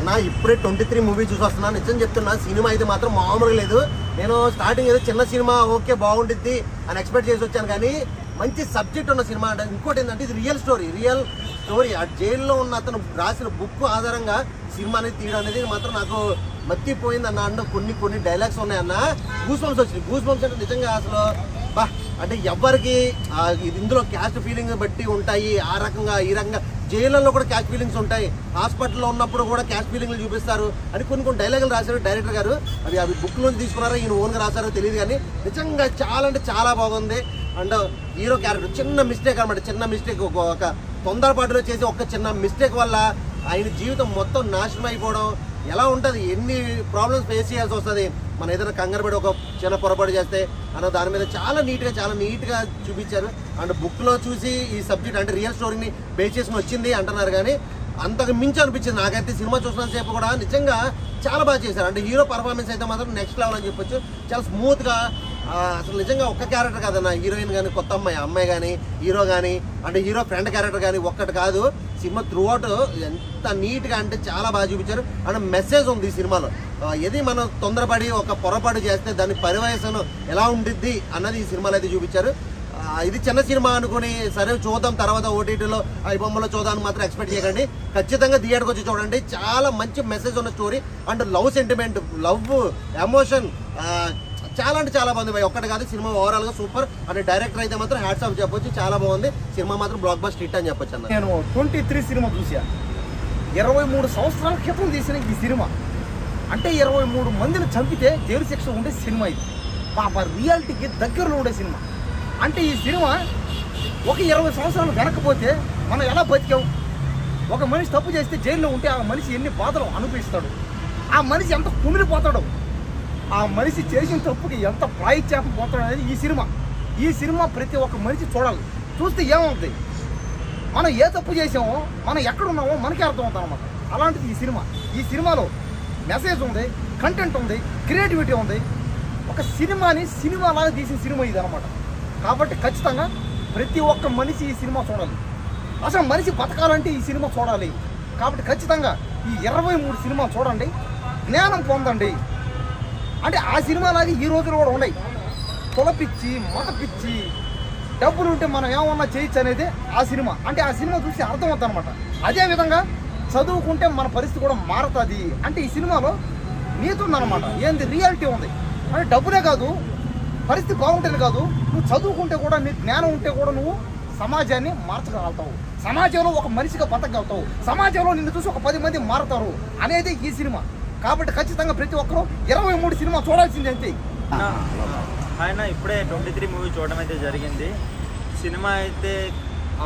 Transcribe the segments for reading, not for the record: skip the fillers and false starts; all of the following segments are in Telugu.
అన్న ఇప్పుడే 23 మూవీ చూసి వస్తున్నా. నిజం చెప్తున్నా, సినిమా అయితే మాత్రం మామూలుగా లేదు. నేను స్టార్టింగ్ ఏదో చిన్న సినిమా ఓకే బాగుంటుంది అని ఎక్స్పెక్ట్ చేసి వచ్చాను, కానీ మంచి సబ్జెక్ట్ ఉన్న సినిమా అంటే. ఇంకోటి ఏంటంటే ఇది రియల్ స్టోరీ. ఆ జైల్లో ఉన్న అతను రాసిన బుక్ ఆధారంగా సినిమా అనేది తీయడం అనేది మాత్రం నాకు మత్తిపోయింది అన్న. అన్న కొన్ని డైలాగ్స్ ఉన్నాయన్న, గూస్ బంప్స్ వచ్చినాయి. గూస్ బంప్స్ అంటే నిజంగా అసలు బా అంటే ఎవరికి ఇందులో క్యాస్ట్ ఫీలింగ్ బట్టి ఉంటాయి. ఆ రకంగా ఈ రకంగా జైళ్ళలో కూడా క్యాస్ట్ ఫీలింగ్స్ ఉంటాయి, హాస్పిటల్లో ఉన్నప్పుడు కూడా క్యాస్ట్ ఫీలింగ్లు చూపిస్తారు అని కొన్ని డైలాగులు రాశారు డైరెక్టర్ గారు. అవి బుక్ నుంచి తీసుకున్నారో ఈయన ఓన్గా రాశారో తెలియదు, కానీ నిజంగా చాలా అంటే చాలా బాగుంది. అండ్ హీరో క్యారెక్టర్ చిన్న మిస్టేక్ అనమాట, చిన్న మిస్టేక్, ఒక తొందరపాటులో చేసి ఒక చిన్న మిస్టేక్ వల్ల ఆయన జీవితం మొత్తం నాశనం అయిపోవడం ఎలా ఉంటుంది, ఎన్ని ప్రాబ్లమ్స్ ఫేస్ చేయాల్సి వస్తుంది మనం ఏదైనా కంగారు పడి ఒక చిన్న పొరపాటు చేస్తే అన్న దాని మీద చాలా నీట్గా చూపించారు. అండ్ బుక్లో చూసి ఈ సబ్జెక్ట్ అంటే రియల్ స్టోరీని బేస్ చేసుకుని వచ్చింది అంటున్నారు, కానీ అంతకు మించి అనిపించింది నాకైతే. సినిమా చూసిన సేపు కూడా నిజంగా చాలా బాగా చేశారు. అంటే హీరో పర్ఫార్మెన్స్ అయితే మాత్రం నెక్స్ట్ లెవెల్ అని చెప్పొచ్చు. చాలా స్మూత్గా, అసలు నిజంగా ఒక్క క్యారెక్టర్ కాదన్న, హీరోయిన్ కానీ కొత్త అమ్మాయి కానీ హీరో కానీ అంటే హీరో ఫ్రెండ్ క్యారెక్టర్ కానీ ఒక్కటి కాదు. సినిమా త్రూ అవుట్ ఎంత నీట్గా అంటే చాలా బాగా చూపించారు. అండ్ మెసేజ్ ఉంది ఈ సినిమాలో. ఏది మనం తొందరపడి ఒక పొరపాటు చేస్తే దాని పరివేశం ఎలా ఉండిద్ది అన్నది ఈ సినిమాలో అయితే చూపించారు. ఇది చిన్న సినిమా అనుకుని సరే చూద్దాం తర్వాత ఓటీటీలో ఐబొమ్మలో చూద్దాం మాత్రం ఎక్స్పెక్ట్ చేయకండి. ఖచ్చితంగా థియేటర్కి వచ్చి చూడండి. చాలా మంచి మెసేజ్ ఉన్న story and love sentiment, love emotion చాలా అంటే చాలా బాగుంది. ఒక్కటి కాదు, సినిమా ఓవరాల్గా సూపర్. అంటే డైరెక్టర్ అయితే మాత్రం హ్యాట్స్ ఆఫ్ చెప్పొచ్చు, చాలా బాగుంది. సినిమా మాత్రం బ్లాక్ బస్టర్ హిట్ అని చెప్పొచ్చు అన్న. నేను 23 సినిమా చూసా. 23 సంవత్సరాల క్రితం తీసిన ఈ సినిమా అంటే 23 మందిని చంపితే జైలు శిక్ష ఉండే సినిమా ఇది. పాప రియాలిటీకి దగ్గరలో ఉండే సినిమా. అంటే ఈ సినిమా ఒక 20 సంవత్సరాలు వెనకపోతే మనం ఎలా బతికాం, ఒక మనిషి తప్పు చేస్తే జైల్లో ఉంటే ఆ మనిషి ఎన్ని బాధలు అనుభవిస్తాడు, ఆ మనిషి ఎంత కుమిలిపోతాడు, ఆ మనిషి చేసిన తప్పుకి ఎంత ప్రాయశ్చిత్తం పోతాడు అనేది ఈ సినిమా ప్రతి ఒక్క మనిషి చూడాలి. చూస్తే ఏమవుతుంది, మనం ఏ తప్పు చేసామో మనం ఎక్కడున్నామో మనకే అర్థమవుతాం అన్నమాట. అలాంటిది ఈ సినిమాలో మెసేజ్ ఉంది, కంటెంట్ ఉంది, క్రియేటివిటీ ఉంది. ఒక సినిమాలాగా తీసిన సినిమా ఇది అనమాట. కాబట్టి ఖచ్చితంగా ప్రతి ఒక్క మనిషి ఈ సినిమా చూడాలి. అసలు మనిషి బతకాలంటే ఈ సినిమా చూడాలి. కాబట్టి ఖచ్చితంగా ఈ 23 సినిమా చూడండి, జ్ఞానం పొందండి. అంటే ఆ సినిమాలాగే ఈ రోజులు కూడా ఉన్నాయి. కులపిచ్చి, మత పిచ్చి, డబ్బులు ఉంటే మనం ఏమన్నా చేయొచ్చు అనేది ఆ సినిమా. అంటే ఆ సినిమా చూసి అర్థమవుతుంది అనమాట. అదేవిధంగా చదువుకుంటే మన పరిస్థితి కూడా మారుతుంది. అంటే ఈ సినిమాలో నీతి ఉందన్నమాట. ఏంది రియాలిటీ ఉంది. అంటే డబ్బులే కాదు, పరిస్థితి బాగుంటుంది కాదు, నువ్వు చదువుకుంటే కూడా నీ జ్ఞానం ఉంటే కూడా నువ్వు సమాజాన్ని మార్చగలుగుతావు, సమాజంలో ఒక మనిషిగా బతకగలుగుతావు, సమాజంలో నిన్ను చూసి ఒక 10 మంది మారుతారు అనేది ఈ సినిమా. కాబట్టి ఖచ్చితంగా ప్రతి ఒక్కరూ 23 సినిమా చూడాల్సిందే అంతే. ఆయన ఇప్పుడే 23 మూవీ చూడడం అయితే జరిగింది. సినిమా అయితే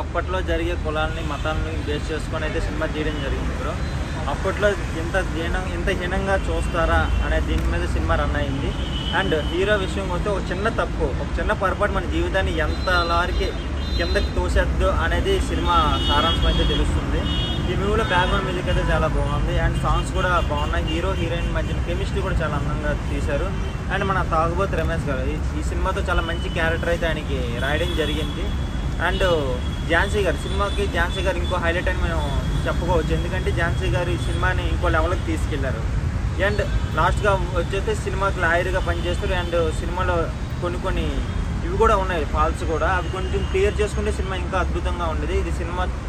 అప్పట్లో జరిగే కులాలని మతాలని బేస్ చేసుకొని అయితే సినిమా తీయడం జరిగింది బ్రో. అప్పట్లో ఇంత హీనంగా చూస్తారా అనే దీని మీద సినిమా రన్ అయింది. అండ్ హీరో విషయం వస్తే ఒక చిన్న పొరపాటు మన జీవితాన్ని ఎంత లారికి కిందకి తోసేద్దు అనేది సినిమా సారాంశం అయితే తెలుస్తుంది. ఈ మూవీలో బ్యాక్గ్రౌండ్ మ్యూజిక్ అయితే చాలా బాగుంది అండ్ సాంగ్స్ కూడా బాగున్నాయి. హీరో హీరోయిన్ మధ్యన కెమిస్ట్రీ కూడా చాలా అందంగా తీశారు. అండ్ మన తాగుబోతు రమేష్ గారు ఈ సినిమాతో చాలా మంచి క్యారెక్టర్ అయితే ఆయనకి రాయడం జరిగింది. అండ్ ఝాన్సీ గారు ఇంకో హైలైట్ అని మేము చెప్పుకోవచ్చు. ఎందుకంటే ఝాన్సీ గారు ఈ సినిమాని ఇంకో లెవెల్కి తీసుకెళ్లారు. అండ్ లాస్ట్గా వచ్చేస్తే సినిమాకి లాయర్గా పనిచేస్తారు. అండ్ సినిమాలో కొన్ని ఇవి కూడా ఉన్నాయి, ఫాల్స్ కూడా, అవి కొంచెం క్లియర్ చేసుకుంటే సినిమా ఇంకా అద్భుతంగా ఉండేది. ఇది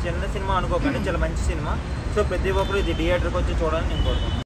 చిన్న సినిమా అనుకోకండి, చాలా మంచి సినిమా. సో ప్రతి ఒక్కరు ఇది థియేటర్కి వచ్చి చూడాలని నేను కోరుకుంటున్నాను.